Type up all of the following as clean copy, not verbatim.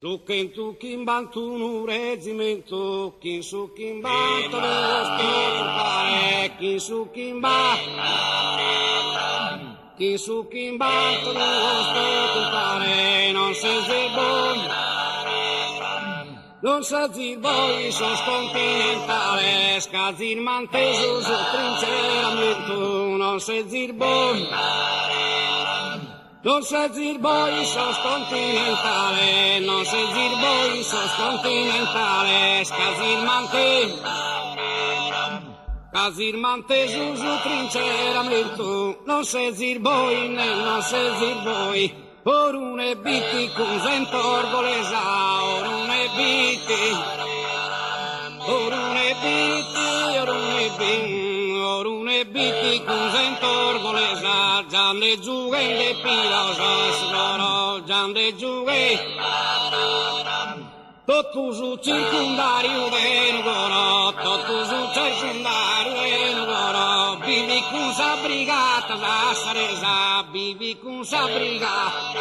Tukin bantu regimento, kin sukin bantu pare, kin sukin bantu pare, non se zibon, non sa ziboi, sos continentales, cazin manteso su trinceramento, non se zirbon. Non se zirboi sos continentale, non se zirboi sos continentale, casir mante su trinceramento, non se zirboi, non se zirboi, orune biti con zentorgolesa, orune biti, con zentorgolesa, giande giughe de pilosas, loro giande giughe, tutto su circondario de Nugoro, tutto su circondario de Nugoro, vivi con sa brigata da Saresa, vivi con sa brigata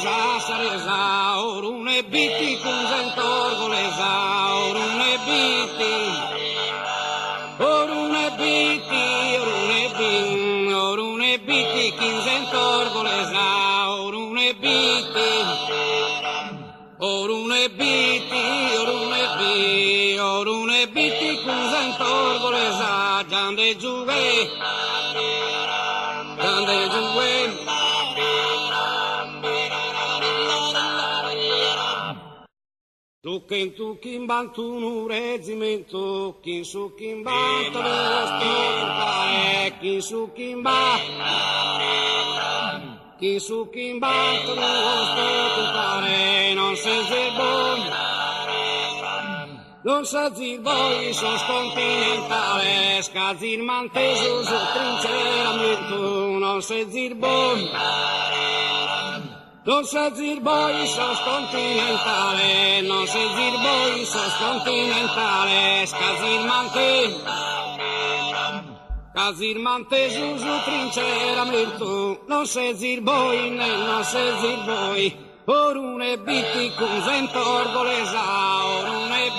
da Saresa, orune biti con zentorgolesa, orune biti, kin zentorgolesa, orune biti, kun zentorgolesa, giande giughe, Tukin bantu regimento, kin sukin bantu pare, kin sukin bantu pare, non se zirboi, non sa zirboi, sos continentales, cazin manteso su trinceramento, non se zirboi. Non se zirboi sos continentale, non se zirboi sos continentale, casir mante su trinceramento, non se zirboi, non se zirboi, orune biti con zentorgolesa, orune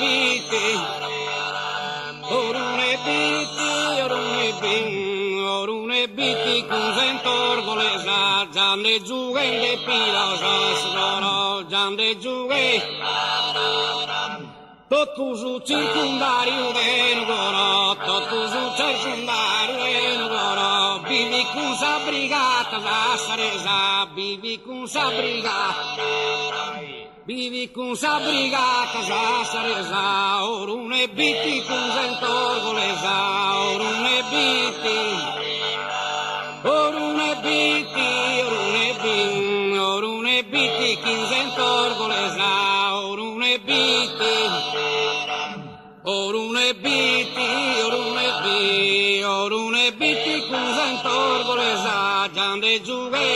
biti, con zentorgolesa, giande giughe de pilosas, loro giande giughe, tutto su circondario de Nugoro, tutto su circondario de Nugoro, vivi con sa brigata da Saresa, vivi con sa brigata da Saresa, orune biti con zentorgolesa, orune biti, kin zentorgolesa, orune biti, kun zentorgolesa, giande giughe,